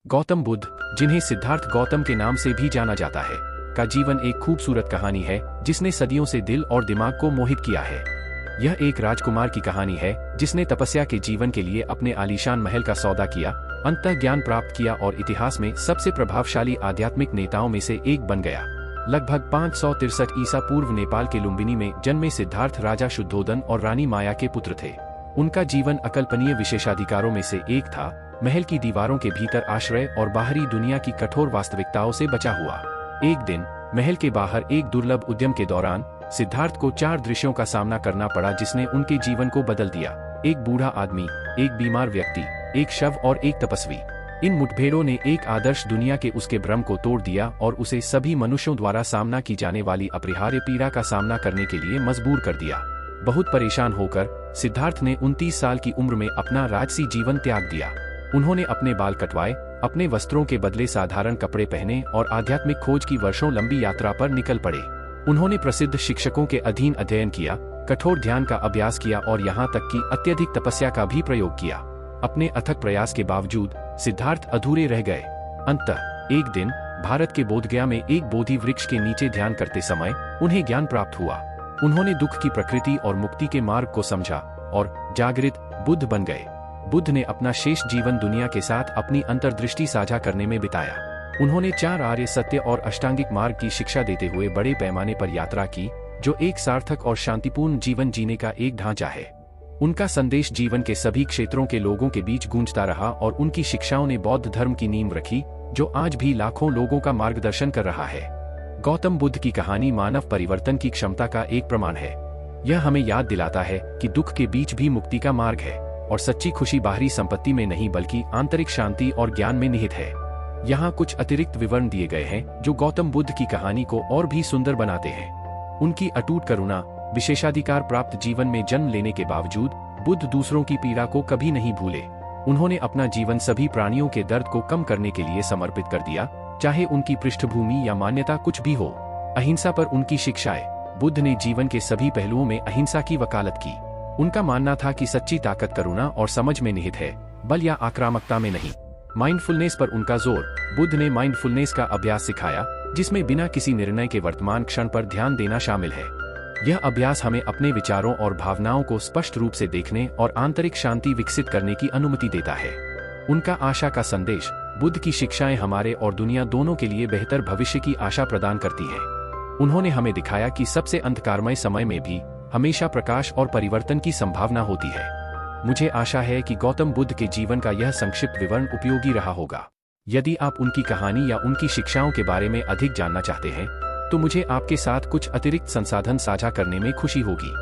गौतम बुद्ध, जिन्हें सिद्धार्थ गौतम के नाम से भी जाना जाता है, का जीवन एक खूबसूरत कहानी है जिसने सदियों से दिल और दिमाग को मोहित किया है। यह एक राजकुमार की कहानी है जिसने तपस्या के जीवन के लिए अपने आलीशान महल का सौदा किया, अंततः ज्ञान प्राप्त किया और इतिहास में सबसे प्रभावशाली आध्यात्मिक नेताओं में से एक बन गया। लगभग 563 ईसा पूर्व नेपाल के लुम्बिनी में जन्मे सिद्धार्थ राजा शुद्धोदन और रानी माया के पुत्र थे। उनका जीवन अकल्पनीय विशेषाधिकारों में से एक था, महल की दीवारों के भीतर आश्रय और बाहरी दुनिया की कठोर वास्तविकताओं से बचा हुआ। एक दिन महल के बाहर एक दुर्लभ उद्यम के दौरान सिद्धार्थ को 4 दृश्यों का सामना करना पड़ा जिसने उनके जीवन को बदल दिया। एक बूढ़ा आदमी, एक बीमार व्यक्ति, एक शव और एक तपस्वी। इन मुठभेड़ों ने एक आदर्श दुनिया के उसके भ्रम को तोड़ दिया और उसे सभी मनुष्यों द्वारा सामना की जाने वाली अपरिहार्य पीड़ा का सामना करने के लिए मजबूर कर दिया। बहुत परेशान होकर सिद्धार्थ ने 29 साल की उम्र में अपना राजसी जीवन त्याग दिया। उन्होंने अपने बाल कटवाए, अपने वस्त्रों के बदले साधारण कपड़े पहने और आध्यात्मिक खोज की वर्षों लंबी यात्रा पर निकल पड़े। उन्होंने प्रसिद्ध शिक्षकों के अधीन अध्ययन किया, कठोर ध्यान का अभ्यास किया और यहाँ तक कि अत्यधिक तपस्या का भी प्रयोग किया। अपने अथक प्रयास के बावजूद सिद्धार्थ अधूरे रह गए। अंततः एक दिन भारत के बोधगया में एक बोधि वृक्ष के नीचे ध्यान करते समय उन्हें ज्ञान प्राप्त हुआ। उन्होंने दुख की प्रकृति और मुक्ति के मार्ग को समझा और जागृत बुद्ध बन गए। बुद्ध ने अपना शेष जीवन दुनिया के साथ अपनी अंतर्दृष्टि साझा करने में बिताया। उन्होंने 4 आर्य सत्य और अष्टांगिक मार्ग की शिक्षा देते हुए बड़े पैमाने पर यात्रा की, जो एक सार्थक और शांतिपूर्ण जीवन जीने का एक ढांचा है। उनका संदेश जीवन के सभी क्षेत्रों के लोगों के बीच गूंजता रहा और उनकी शिक्षाओं ने बौद्ध धर्म की नींव रखी, जो आज भी लाखों लोगों का मार्गदर्शन कर रहा है। गौतम बुद्ध की कहानी मानव परिवर्तन की क्षमता का एक प्रमाण है। यह हमें याद दिलाता है कि दुख के बीच भी मुक्ति का मार्ग है और सच्ची खुशी बाहरी संपत्ति में नहीं बल्कि आंतरिक शांति और ज्ञान में निहित है। यहाँ कुछ अतिरिक्त विवरण दिए गए हैं जो गौतम बुद्ध की कहानी को और भी सुंदर बनाते हैं। उनकी अटूट करुणा, विशेषाधिकार प्राप्त जीवन में जन्म लेने के बावजूद बुद्ध दूसरों की पीड़ा को कभी नहीं भूले। उन्होंने अपना जीवन सभी प्राणियों के दर्द को कम करने के लिए समर्पित कर दिया, चाहे उनकी पृष्ठभूमि या मान्यता कुछ भी हो। अहिंसा पर उनकी शिक्षाएं। बुद्ध ने जीवन के सभी पहलुओं में अहिंसा की वकालत की। उनका मानना था कि सच्ची ताकत करुणा और समझ में निहित है, बल या आक्रामकता में नहीं। माइंडफुलनेस पर उनका जोर। बुद्ध ने माइंडफुलनेस का अभ्यास सिखाया, जिसमें बिना किसी निर्णय के वर्तमान क्षण पर ध्यान देना शामिल है। यह अभ्यास हमें अपने विचारों और भावनाओं को स्पष्ट रूप से देखने और आंतरिक शांति विकसित करने की अनुमति देता है। उनका आशा का संदेश। बुद्ध की शिक्षाएं हमारे और दुनिया दोनों के लिए बेहतर भविष्य की आशा प्रदान करती है। उन्होंने हमें दिखाया कि सबसे अंधकारमय समय में भी हमेशा प्रकाश और परिवर्तन की संभावना होती है। मुझे आशा है कि गौतम बुद्ध के जीवन का यह संक्षिप्त विवरण उपयोगी रहा होगा। यदि आप उनकी कहानी या उनकी शिक्षाओं के बारे में अधिक जानना चाहते हैं, तो मुझे आपके साथ कुछ अतिरिक्त संसाधन साझा करने में खुशी होगी।